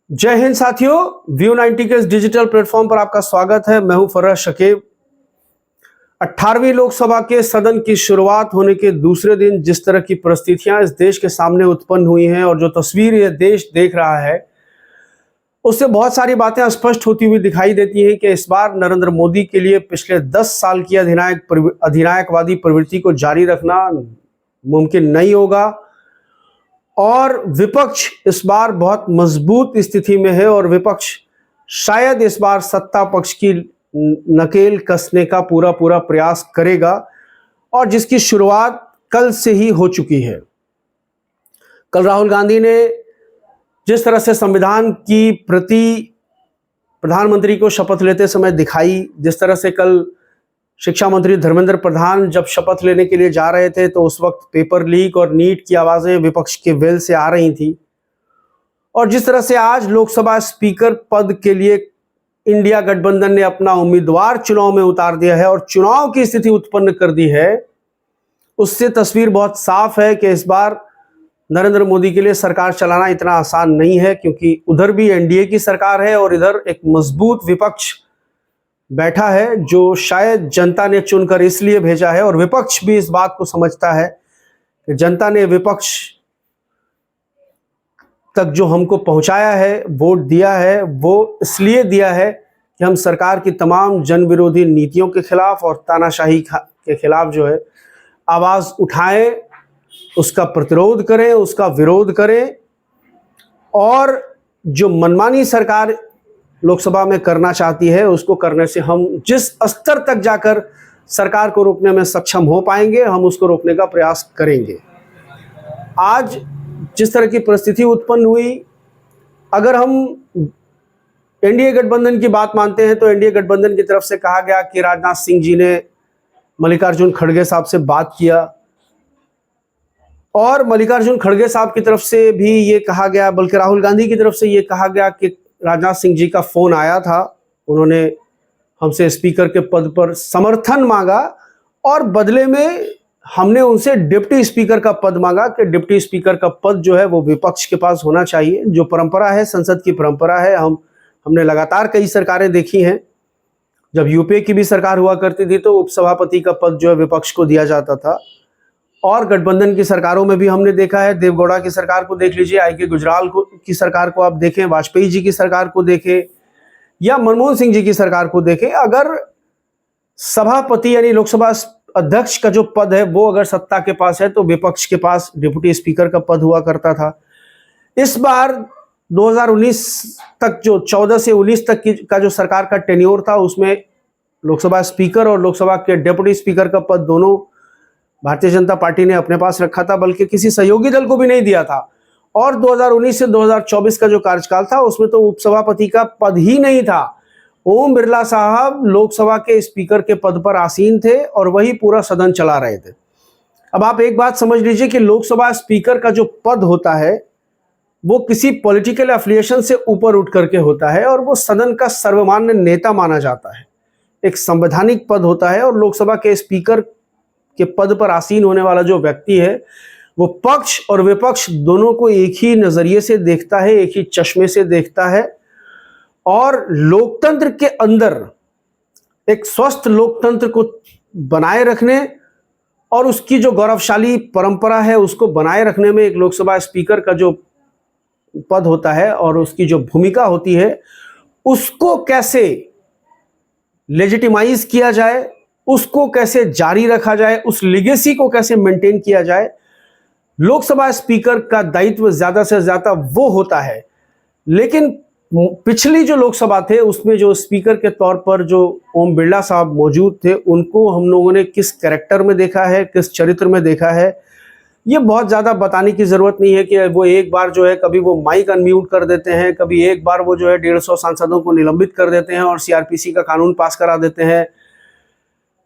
जय हिंद साथियों, व्यू 90 के इस डिजिटल प्लेटफॉर्म पर आपका स्वागत है। मैं हूं फरह शकीब। 18वीं लोकसभा के सदन की शुरुआत होने के दूसरे दिन जिस तरह की परिस्थितियां इस देश के सामने उत्पन्न हुई हैं और जो तस्वीर ये देश देख रहा है, उससे बहुत सारी बातें स्पष्ट होती हुई दिखाई देती हैं कि इस बार नरेंद्र मोदी के लिए पिछले 10 साल की अधिनायकवादी प्रवृत्ति को जारी रखना मुमकिन नहीं होगा और विपक्ष इस बार बहुत मजबूत स्थिति में है और विपक्ष शायद इस बार सत्ता पक्ष की नकेल कसने का पूरा प्रयास करेगा और जिसकी शुरुआत कल से ही हो चुकी है। कल राहुल गांधी ने जिस तरह से संविधान की प्रति प्रधानमंत्री को शपथ लेते समय दिखाई, जिस तरह से कल शिक्षा मंत्री धर्मेंद्र प्रधान जब शपथ लेने के लिए जा रहे थे तो उस वक्त पेपर लीक और नीट की आवाजें विपक्ष के वेल से आ रही थी, और जिस तरह से आज लोकसभा स्पीकर पद के लिए इंडिया गठबंधन ने अपना उम्मीदवार चुनाव में उतार दिया है और चुनाव की स्थिति उत्पन्न कर दी है, उससे तस्वीर बहुत साफ है कि इस बार नरेंद्र मोदी के लिए सरकार चलाना इतना आसान नहीं है, क्योंकि उधर भी एनडीए की सरकार है और इधर एक मजबूत विपक्ष बैठा है जो शायद जनता ने चुनकर इसलिए भेजा है, और विपक्ष भी इस बात को समझता है कि जनता ने विपक्ष तक जो हमको पहुंचाया है, वोट दिया है, वो इसलिए दिया है कि हम सरकार की तमाम जन विरोधी नीतियों के खिलाफ और तानाशाही के खिलाफ जो है आवाज उठाएं, उसका प्रतिरोध करें, उसका विरोध करें, और जो मनमानी सरकार लोकसभा में करना चाहती है उसको करने से हम जिस स्तर तक जाकर सरकार को रोकने में सक्षम हो पाएंगे, हम उसको रोकने का प्रयास करेंगे। आज जिस तरह की परिस्थिति उत्पन्न हुई, अगर हम एनडीए गठबंधन की बात मानते हैं तो एनडीए गठबंधन की तरफ से कहा गया कि राजनाथ सिंह जी ने मल्लिकार्जुन खड़गे साहब से बात किया, और मल्लिकार्जुन खड़गे साहब की तरफ से भी ये कहा गया, बल्कि राहुल गांधी की तरफ से ये कहा गया कि राजनाथ सिंह जी का फोन आया था, उन्होंने हमसे स्पीकर के पद पर समर्थन मांगा और बदले में हमने उनसे डिप्टी स्पीकर का पद मांगा कि डिप्टी स्पीकर का पद जो है वो विपक्ष के पास होना चाहिए। जो परंपरा है, संसद की परंपरा है, हमने लगातार कई सरकारें देखी हैं। जब यूपीए की भी सरकार हुआ करती थी तो उपसभापति का पद जो है विपक्ष को दिया जाता था, और गठबंधन की सरकारों में भी हमने देखा है। देवगौड़ा की सरकार को देख लीजिए, आई.के. गुजराल की सरकार को आप देखें, वाजपेयी जी की सरकार को देखें, या मनमोहन सिंह जी की सरकार को देखें, अगर सभापति यानी लोकसभा अध्यक्ष का जो पद है वो अगर सत्ता के पास है तो विपक्ष के पास डिप्टी स्पीकर का पद हुआ करता था। इस बार 2019 तक, जो 14 से 19 तक का जो सरकार का टेन्योर था, उसमें लोकसभा स्पीकर और लोकसभा के डिप्टी स्पीकर का पद दोनों भारतीय जनता पार्टी ने अपने पास रखा था, बल्कि किसी सहयोगी दल को भी नहीं दिया था। और 2019 से 2024 का जो कार्यकाल था उसमें तो उपसभापति का पद ही नहीं था। ओम बिरला साहब लोकसभा के स्पीकर के पद पर आसीन थे और वही पूरा सदन चला रहे थे। अब आप एक बात समझ लीजिए कि लोकसभा स्पीकर का जो पद होता है वो किसी पॉलिटिकल एफिलिएशन से ऊपर उठ करके होता है और वो सदन का सर्वमान्य नेता माना जाता है, एक संवैधानिक पद होता है। और लोकसभा के स्पीकर के पद पर आसीन होने वाला जो व्यक्ति है वो पक्ष और विपक्ष दोनों को एक ही नजरिए से देखता है, एक ही चश्मे से देखता है, और लोकतंत्र के अंदर एक स्वस्थ लोकतंत्र को बनाए रखने और उसकी जो गौरवशाली परंपरा है उसको बनाए रखने में एक लोकसभा स्पीकर का जो पद होता है और उसकी जो भूमिका होती है उसको कैसे लेजिटिमाइज किया जाए, उसको कैसे जारी रखा जाए, उस लिगेसी को कैसे मेंटेन किया जाए, लोकसभा स्पीकर का दायित्व ज्यादा से ज्यादा वो होता है। लेकिन पिछली जो लोकसभा थे उसमें जो स्पीकर के तौर पर जो ओम बिरला साहब मौजूद थे, उनको हम लोगों ने किस कैरेक्टर में देखा है, किस चरित्र में देखा है, ये बहुत ज़्यादा बताने की ज़रूरत नहीं है कि वो एक बार जो है कभी वो माइक अनम्यूट कर देते हैं, कभी एक बार वो जो है 150 सांसदों को निलंबित कर देते हैं और सीआरपीसी का कानून पास करा देते हैं,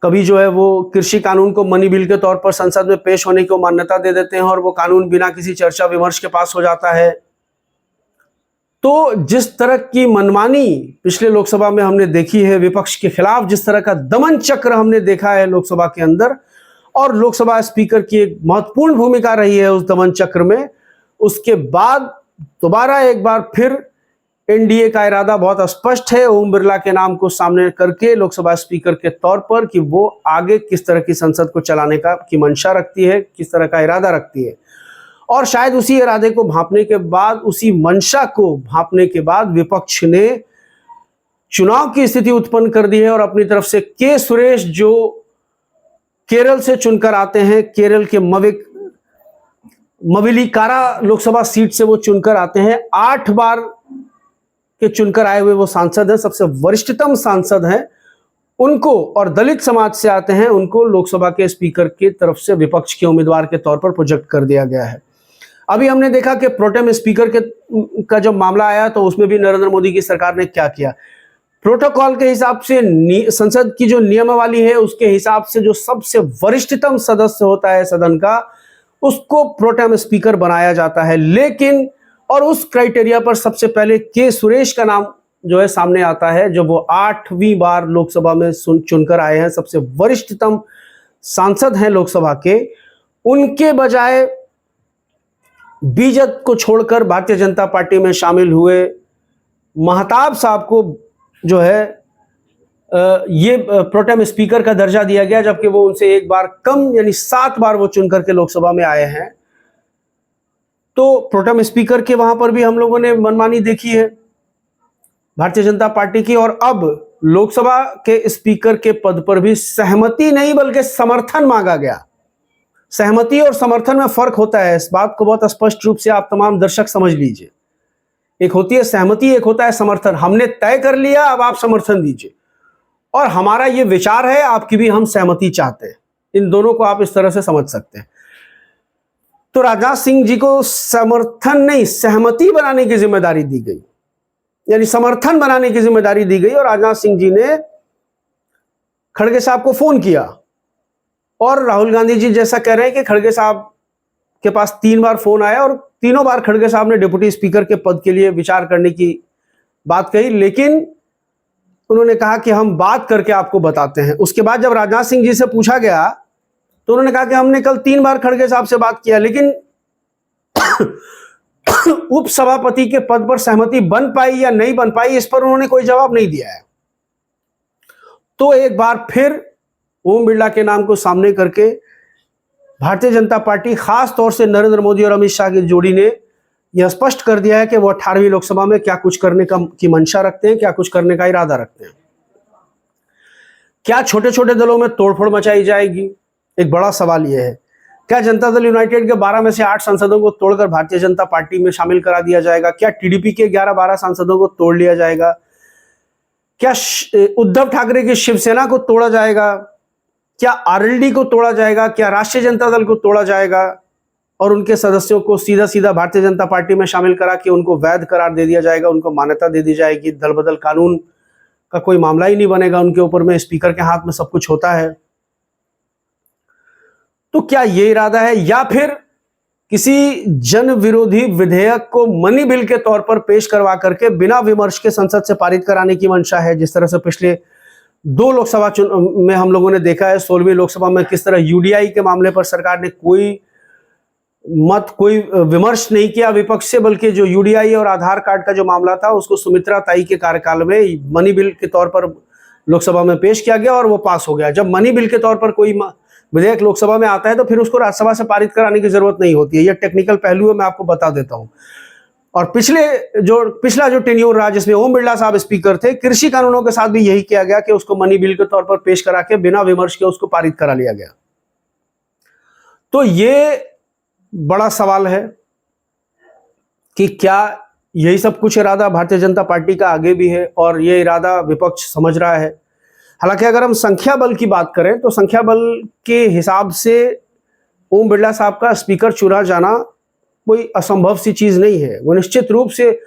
कभी जो है वो कृषि कानून को मनी बिल के तौर पर संसद में पेश होने को मान्यता दे देते हैं और वो कानून बिना किसी चर्चा विमर्श के पास हो जाता है। तो जिस तरह की मनमानी पिछले लोकसभा में हमने देखी है, विपक्ष के खिलाफ जिस तरह का दमन चक्र हमने देखा है लोकसभा के अंदर, और लोकसभा स्पीकर की एक महत्वपूर्ण भूमिका रही है उस दमन चक्र में, उसके बाद दोबारा एक बार फिर एनडीए का इरादा बहुत स्पष्ट है ओम बिरला के नाम को सामने करके लोकसभा स्पीकर के तौर पर कि वो आगे किस तरह की संसद को चलाने की मंशा रखती है, किस तरह का इरादा रखती है। और शायद उसी इरादे को भांपने के बाद, उसी मंशा को भांपने के बाद विपक्ष ने चुनाव की स्थिति उत्पन्न कर दी है और अपनी तरफ से के सुरेश जो केरल से चुनकर आते हैं, केरल के मवेलिकारा लोकसभा सीट से वो चुनकर आते हैं, 8 बार के चुनकर आए हुए वो सांसद हैं, सबसे वरिष्ठतम सांसद हैं उनको, और दलित समाज से आते हैं, उनको लोकसभा के स्पीकर की तरफ से विपक्ष के उम्मीदवार के तौर पर प्रोजेक्ट कर दिया गया है। अभी हमने देखा कि प्रोटेम स्पीकर का जब मामला आया तो उसमें भी नरेंद्र मोदी की सरकार ने क्या किया। प्रोटोकॉल के हिसाब से संसद की जो नियमावली है उसके हिसाब से जो सबसे वरिष्ठतम सदस्य होता है सदन का, उसको प्रोटेम स्पीकर बनाया जाता है। लेकिन और उस क्राइटेरिया पर सबसे पहले के सुरेश का नाम जो है सामने आता है, जो वो 8वीं बार लोकसभा में चुनकर आए हैं, सबसे वरिष्ठतम सांसद हैं लोकसभा के। उनके बजाय बीजेपी को छोड़कर भारतीय जनता पार्टी में शामिल हुए महताब साहब को जो है ये प्रोटेम स्पीकर का दर्जा दिया गया, जबकि वो उनसे एक बार कम यानी 7 बार वो चुनकर के लोकसभा में आए हैं। तो प्रोटेम स्पीकर के वहां पर भी हम लोगों ने मनमानी देखी है भारतीय जनता पार्टी की, और अब लोकसभा के स्पीकर के पद पर भी सहमति नहीं बल्कि समर्थन मांगा गया। सहमति और समर्थन में फर्क होता है, इस बात को बहुत स्पष्ट रूप से आप तमाम दर्शक समझ लीजिए। एक होती है सहमति, एक होता है समर्थन। हमने तय कर लिया, अब आप समर्थन दीजिए, और हमारा ये विचार है, आपकी भी हम सहमति चाहते हैं। इन दोनों को आप इस तरह से समझ सकते हैं। तो राजनाथ सिंह जी को समर्थन नहीं, सहमति बनाने की जिम्मेदारी दी गई, यानी समर्थन बनाने की जिम्मेदारी दी गई। और राजनाथ सिंह जी ने खड़गे साहब को फोन किया, और राहुल गांधी जी जैसा कह रहे हैं कि खड़गे साहब के पास 3 बार फोन आया और तीनों बार खड़गे साहब ने डिप्टी स्पीकर के पद के लिए विचार करने की बात कही, लेकिन उन्होंने कहा कि हम बात करके आपको बताते हैं। उसके बाद जब राजनाथ सिंह जी से पूछा गया तो उन्होंने कहा कि हमने कल 3 बार खड़गे साहब से बात किया, लेकिन उपसभापति के पद पर सहमति बन पाई या नहीं बन पाई, इस पर उन्होंने कोई जवाब नहीं दिया है। तो एक बार फिर ओम बिरला के नाम को सामने करके भारतीय जनता पार्टी, खास तौर से नरेंद्र मोदी और अमित शाह की जोड़ी ने यह स्पष्ट कर दिया है कि वो 18वीं लोकसभा में क्या कुछ करने की मंशा रखते हैं, क्या कुछ करने का इरादा रखते हैं। क्या छोटे छोटे दलों में तोड़फोड़ मचाई जाएगी? एक बड़ा सवाल यह है। क्या जनता दल यूनाइटेड के 12 में से 8 सांसदों को तोड़कर भारतीय जनता पार्टी में शामिल करा दिया जाएगा? क्या टीडीपी के 11-12 सांसदों को तोड़ लिया जाएगा? क्या उद्धव ठाकरे की शिवसेना को तोड़ा जाएगा? क्या आरएलडी को तोड़ा जाएगा? क्या राष्ट्रीय जनता दल को तोड़ा जाएगा और उनके सदस्यों को सीधा सीधा भारतीय जनता पार्टी में शामिल करा के उनको वैध करार दे दिया जाएगा, उनको मान्यता दे दी जाएगी? दल बदल कानून का कोई मामला ही नहीं बनेगा उनके ऊपर में, स्पीकर के हाथ में सब कुछ होता है। तो क्या ये इरादा है, या फिर किसी जन विरोधी विधेयक को मनी बिल के तौर पर पेश करवा करके बिना विमर्श के संसद से पारित कराने की मंशा है? जिस तरह से पिछले 2 लोकसभा में हम लोगों ने देखा है, 16वीं लोकसभा में किस तरह यूडीआई के मामले पर सरकार ने कोई विमर्श नहीं किया विपक्ष से, बल्कि जो यूडीआई और आधार कार्ड का जो मामला था उसको सुमित्रा ताई के कार्यकाल में मनी बिल के तौर पर लोकसभा में पेश किया गया और वो पास हो गया। जब मनी बिल के तौर पर कोई विधेयक लोकसभा में आता है तो फिर उसको राज्यसभा से पारित कराने की जरूरत नहीं होती है। यह टेक्निकल पहलू है, मैं आपको बता देता हूं। और पिछला जो टेन्योर रहा जिसमें ओम बिरला साहब स्पीकर थे, कृषि कानूनों के साथ भी यही किया गया कि उसको मनी बिल के तौर पर पेश करा के बिना विमर्श के उसको पारित करा लिया गया। तो ये बड़ा सवाल है कि क्या यही सब कुछ इरादा भारतीय जनता पार्टी का आगे भी है और ये इरादा विपक्ष समझ रहा है। हालांकि अगर हम संख्या बल की बात करें तो संख्या बल के हिसाब से ओम बिरला साहब का स्पीकर चुना जाना कोई असंभव सी चीज नहीं है। वो निश्चित रूप से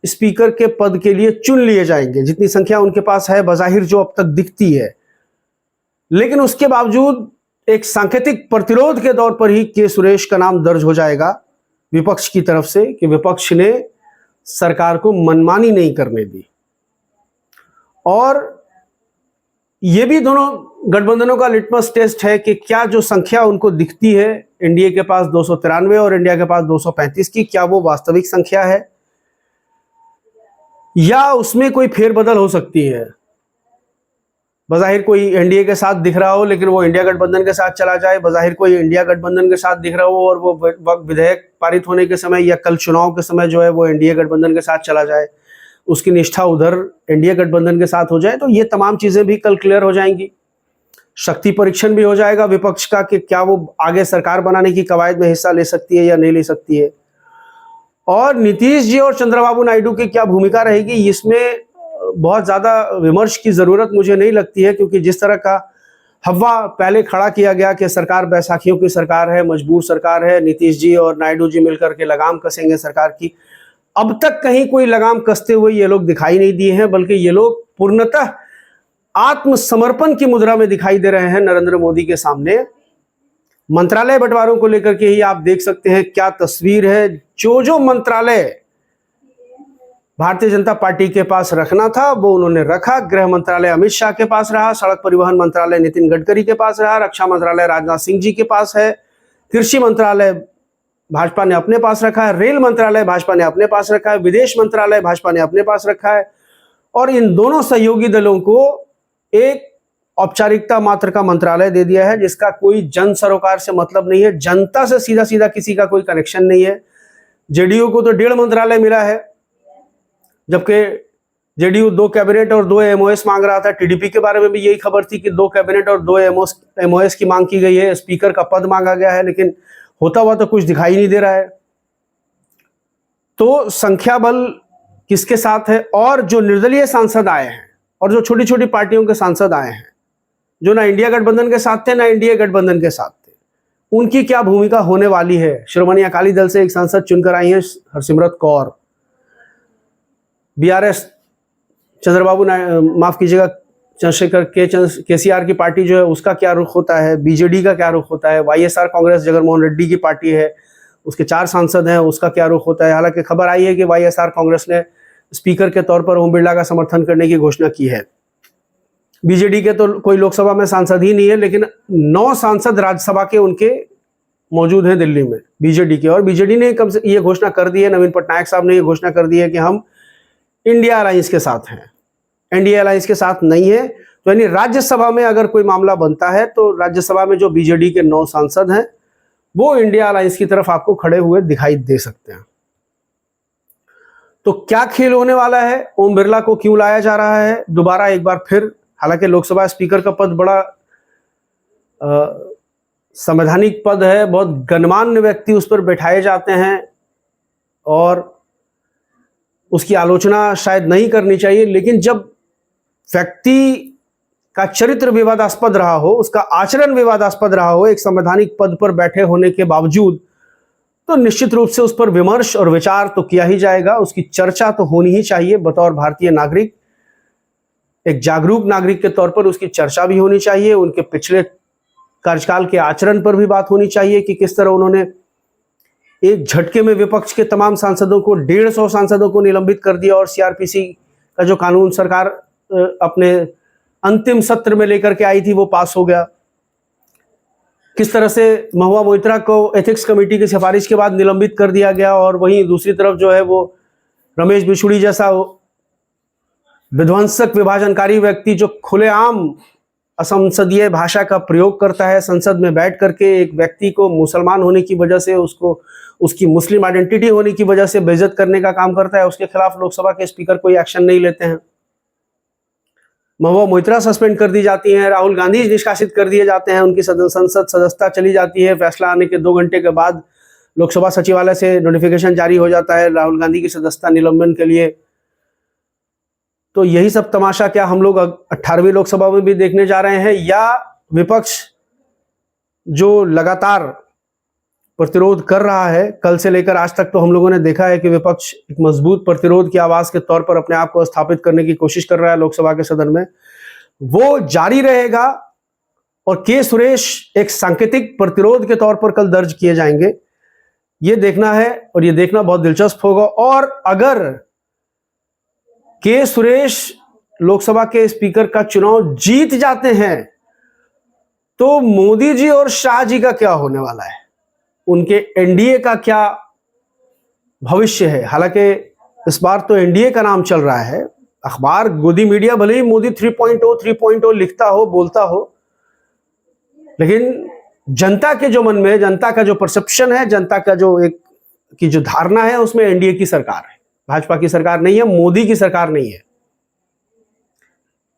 स्पीकर के पद के लिए चुन लिए जाएंगे, जितनी संख्या उनके पास है बजाहिर जो अब तक दिखती है। लेकिन उसके बावजूद एक सांकेतिक प्रतिरोध के तौर पर ही के सुरेश का नाम दर्ज हो जाएगा विपक्ष की तरफ से कि विपक्ष ने सरकार को मनमानी नहीं करने दी। और ये भी दोनों गठबंधनों का लिटमस टेस्ट है कि क्या जो संख्या उनको दिखती है एनडीए के पास 293 और इंडिया के पास 235 की, क्या वो वास्तविक संख्या है? या उसमें कोई फेरबदल हो सकती है। बज़ाहिर कोई एनडीए के साथ दिख रहा हो लेकिन वो इंडिया गठबंधन के साथ चला जाए, बज़ाहिर कोई इंडिया गठबंधन के साथ दिख रहा हो और वो वक्त विधेयक पारित होने के समय या कल चुनाव के समय जो है वो एनडीए गठबंधन के साथ चला जाए, उसकी निष्ठा उधर एनडीए गठबंधन के साथ हो जाए, तो ये तमाम चीजें भी कल क्लियर हो जाएंगी। शक्ति परीक्षण भी हो जाएगा विपक्ष का कि क्या वो आगे सरकार बनाने की कवायद में हिस्सा ले सकती है या नहीं ले सकती है, और नीतीश जी और चंद्रबाबू नायडू की क्या भूमिका रहेगी, इसमें बहुत ज्यादा विमर्श की जरूरत मुझे नहीं लगती है, क्योंकि जिस तरह का हवा पहले खड़ा किया गया कि सरकार बैसाखियों की सरकार है, मजबूर सरकार है, नीतीश जी और नायडू जी मिलकर के लगाम कसेंगे सरकार की, अब तक कहीं कोई लगाम कसते हुए ये लोग दिखाई नहीं दिए हैं, बल्कि ये लोग पूर्णतः आत्मसमर्पण की मुद्रा में दिखाई दे रहे हैं नरेंद्र मोदी के सामने। मंत्रालय बंटवारों को लेकर के ही आप देख सकते हैं क्या तस्वीर है। जो मंत्रालय भारतीय जनता पार्टी के पास रखना था वो उन्होंने रखा। गृह मंत्रालय अमित शाह के पास रहा, सड़क परिवहन मंत्रालय नितिन गडकरी के पास रहा, रक्षा मंत्रालय राजनाथ सिंह जी के पास है, कृषि मंत्रालय भाजपा ने अपने पास रखा है, रेल मंत्रालय भाजपा ने अपने पास रखा है, विदेश मंत्रालय भाजपा ने अपने पास रखा है, और इन दोनों सहयोगी दलों को एक औपचारिकता मात्र का मंत्रालय दे दिया है जिसका कोई जन सरोकार से मतलब नहीं है, जनता से सीधा सीधा किसी का कोई कनेक्शन नहीं है। जेडीयू को तो 1.5 मंत्रालय मिला है, जबकि जेडीयू 2 कैबिनेट और 2 एमओएस मांग रहा था। टीडीपी के बारे में भी यही खबर थी कि 2 कैबिनेट और 2 एमओएस की मांग की गई है, स्पीकर का पद मांगा गया है, लेकिन होता हुआ तो कुछ दिखाई नहीं दे रहा है। तो संख्या बल किसके साथ है, और जो निर्दलीय सांसद आए हैं और जो छोटी छोटी पार्टियों के सांसद आए हैं जो ना इंडिया गठबंधन के साथ थे ना एनडीए गठबंधन के साथ थे, उनकी क्या भूमिका होने वाली है। श्रोमणी अकाली दल से एक सांसद चुनकर आई हैं हरसिमरत कौर, बीआरएस चंद्रबाबू माफ कीजिएगा चंद्रशेखर केसीआर की पार्टी जो है उसका क्या रुख होता है, बीजेडी का क्या रुख होता है, वाईएसआर कांग्रेस जगनमोहन रेड्डी की पार्टी है उसके 4 सांसद हैं, उसका क्या रुख होता है। हालांकि खबर आई है कि वाईएसआर कांग्रेस ने स्पीकर के तौर पर ओम बिरला का समर्थन करने की घोषणा की है। बीजेडी के तो कोई लोकसभा में सांसद ही नहीं है, लेकिन 9 सांसद राज्यसभा के उनके मौजूद हैं दिल्ली में बीजेडी के, और बीजेडी ने कब से ये घोषणा कर दी है, नवीन पटनायक साहब ने ये घोषणा कर दी है कि हम इंडिया अलायंस के साथ हैं, एनडीए अलायंस के साथ नहीं है। तो यानी राज्यसभा में अगर कोई मामला बनता है तो राज्यसभा में जो बीजेडी के 9 सांसद हैं वो इंडिया अलायंस की तरफ आपको खड़े हुए दिखाई दे सकते हैं। तो क्या खेल होने वाला है, ओम बिरला को क्यों लाया जा रहा है दोबारा एक बार फिर। हालांकि लोकसभा स्पीकर का पद बड़ा संवैधानिक पद है, बहुत गणमान्य व्यक्ति उस पर बैठाए जाते हैं और उसकी आलोचना शायद नहीं करनी चाहिए, लेकिन जब व्यक्ति का चरित्र विवादास्पद रहा हो, उसका आचरण विवादास्पद रहा हो एक संवैधानिक पद पर बैठे होने के बावजूद, तो निश्चित रूप से उस पर विमर्श और विचार तो किया ही जाएगा, उसकी चर्चा तो होनी ही चाहिए। बतौर भारतीय नागरिक, एक जागरूक नागरिक के तौर पर उसकी चर्चा भी होनी चाहिए, उनके पिछले कार्यकाल के आचरण पर भी बात होनी चाहिए कि किस तरह उन्होंने एक झटके में विपक्ष के तमाम सांसदों को 150 सांसदों को निलंबित कर दिया और सीआरपीसी का जो कानून सरकार अपने अंतिम सत्र में लेकर के आई थी वो पास हो गया। किस तरह से महुआ मोइत्रा को एथिक्स कमेटी की सिफारिश के बाद निलंबित कर दिया गया, और वहीं दूसरी तरफ जो है वो रमेश बिछुड़ी जैसा विध्वंसक विभाजनकारी व्यक्ति जो खुलेआम असंसदीय भाषा का प्रयोग करता है संसद में बैठ करके, एक व्यक्ति को मुसलमान होने की वजह से, उसको उसकी मुस्लिम आइडेंटिटी होने की वजह से बेइज्जत करने का काम करता है, उसके खिलाफ लोकसभा के स्पीकर कोई एक्शन नहीं लेते हैं। महुआ मोइत्रा सस्पेंड कर दी जाती हैं, राहुल गांधी निष्कासित कर दिए जाते हैं, उनकी संसद सदस्यता चली जाती है, फैसला आने के 2 घंटे के बाद लोकसभा सचिवालय से नोटिफिकेशन जारी हो जाता है राहुल गांधी की सदस्यता निलंबन के लिए। तो यही सब तमाशा क्या हम लोग 18वीं लोकसभा में भी देखने जा रहे हैं, या विपक्ष जो लगातार प्रतिरोध कर रहा है कल से लेकर आज तक, तो हम लोगों ने देखा है कि विपक्ष एक मजबूत प्रतिरोध की आवाज के तौर पर अपने आप को स्थापित करने की कोशिश कर रहा है लोकसभा के सदन में, वो जारी रहेगा और के सुरेश एक सांकेतिक प्रतिरोध के तौर पर कल दर्ज किए जाएंगे। ये देखना है और ये देखना बहुत दिलचस्प होगा। और अगर के सुरेश लोकसभा के स्पीकर का चुनाव जीत जाते हैं तो मोदी जी और शाह जी का क्या होने वाला है, उनके एनडीए का क्या भविष्य है। हालांकि इस बार तो एनडीए का नाम चल रहा है। अखबार गोदी मीडिया भले ही मोदी 3.0 लिखता हो, बोलता हो, लेकिन जनता के जो मन में, जनता का जो परसेप्शन है, जनता का जो एक की जो धारणा है, उसमें एनडीए की सरकार है, भाजपा की सरकार नहीं है, मोदी की सरकार नहीं है।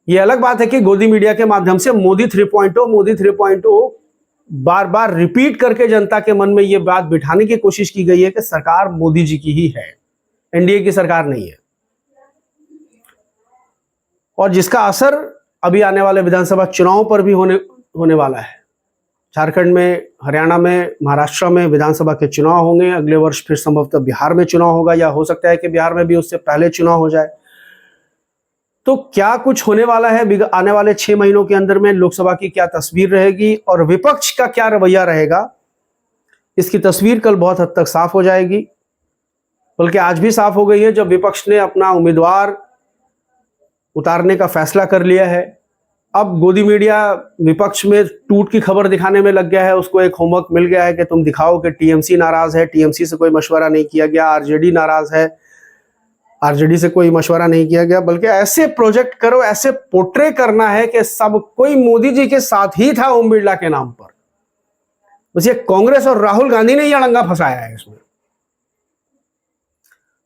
यह अलग बात है कि गोदी मीडिया के माध्यम से मोदी 3.0 बार बार रिपीट करके जनता के मन में यह बात बिठाने की कोशिश की गई है कि सरकार मोदी जी की ही है, एनडीए की सरकार नहीं है। और जिसका असर अभी आने वाले विधानसभा चुनाव पर भी होने वाला है। झारखंड में, हरियाणा में, महाराष्ट्र में विधानसभा के चुनाव होंगे। अगले वर्ष फिर संभवतः बिहार में चुनाव होगा, या हो सकता है कि बिहार में भी उससे पहले चुनाव हो जाए। तो क्या कुछ होने वाला है आने वाले 6 महीनों के अंदर में, लोकसभा की क्या तस्वीर रहेगी और विपक्ष का क्या रवैया रहेगा, इसकी तस्वीर कल बहुत हद तक साफ हो जाएगी। बल्कि आज भी साफ हो गई है, जब विपक्ष ने अपना उम्मीदवार उतारने का फैसला कर लिया है। अब गोदी मीडिया विपक्ष में टूट की खबर दिखाने में लग गया है। उसको एक होमवर्क मिल गया है कि तुम दिखाओ कि टीएमसी नाराज है, टीएमसी से कोई मशवरा नहीं किया गया, आरजेडी नाराज है, आरजेडी से कोई मशवरा नहीं किया गया। बल्कि ऐसे प्रोजेक्ट करो, ऐसे पोर्ट्रे करना है कि सब कोई मोदी जी के साथ ही था ओम बिरला के नाम पर। बस ये कांग्रेस और राहुल गांधी ने ये अड़ंगा फंसाया है इसमें।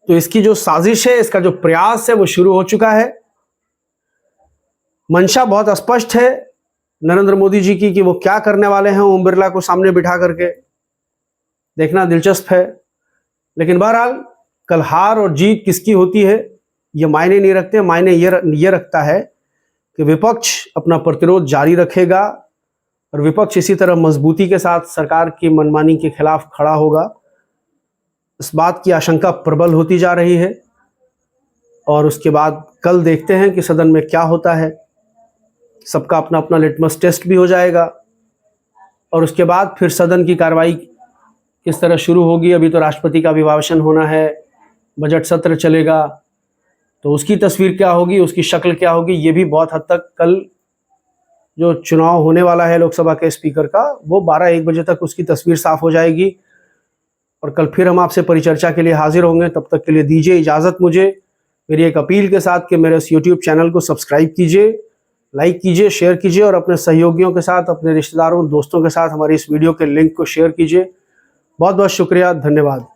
तो इसकी जो साजिश है, इसका जो प्रयास है, वो शुरू हो चुका है। मंशा बहुत स्पष्ट है नरेंद्र मोदी जी की कि वो क्या करने वाले हैं ओम बिरला को सामने बिठा करके, देखना दिलचस्प है। लेकिन बहरहाल कल हार और जीत किसकी होती है ये मायने नहीं रखते। मायने ये रखता है कि विपक्ष अपना प्रतिरोध जारी रखेगा और विपक्ष इसी तरह मजबूती के साथ सरकार की मनमानी के खिलाफ खड़ा होगा। इस बात की आशंका प्रबल होती जा रही है। और उसके बाद कल देखते हैं कि सदन में क्या होता है। सबका अपना अपना लिटमस टेस्ट भी हो जाएगा और उसके बाद फिर सदन की कार्रवाई किस तरह शुरू होगी। अभी तो राष्ट्रपति का अभिभाषण होना है, बजट सत्र चलेगा, तो उसकी तस्वीर क्या होगी, उसकी शक्ल क्या होगी, ये भी बहुत हद तक कल जो चुनाव होने वाला है लोकसभा के स्पीकर का, वो 12-1 बजे तक उसकी तस्वीर साफ हो जाएगी। और कल फिर हम आपसे परिचर्चा के लिए हाजिर होंगे। तब तक के लिए दीजिए इजाज़त मुझे, मेरी एक अपील के साथ कि मेरे इस यूट्यूब चैनल को सब्सक्राइब कीजिए, लाइक कीजिए, शेयर कीजिए और अपने सहयोगियों के साथ, अपने रिश्तेदारों, दोस्तों के साथ हमारी इस वीडियो के लिंक को शेयर कीजिए। बहुत बहुत शुक्रिया, धन्यवाद।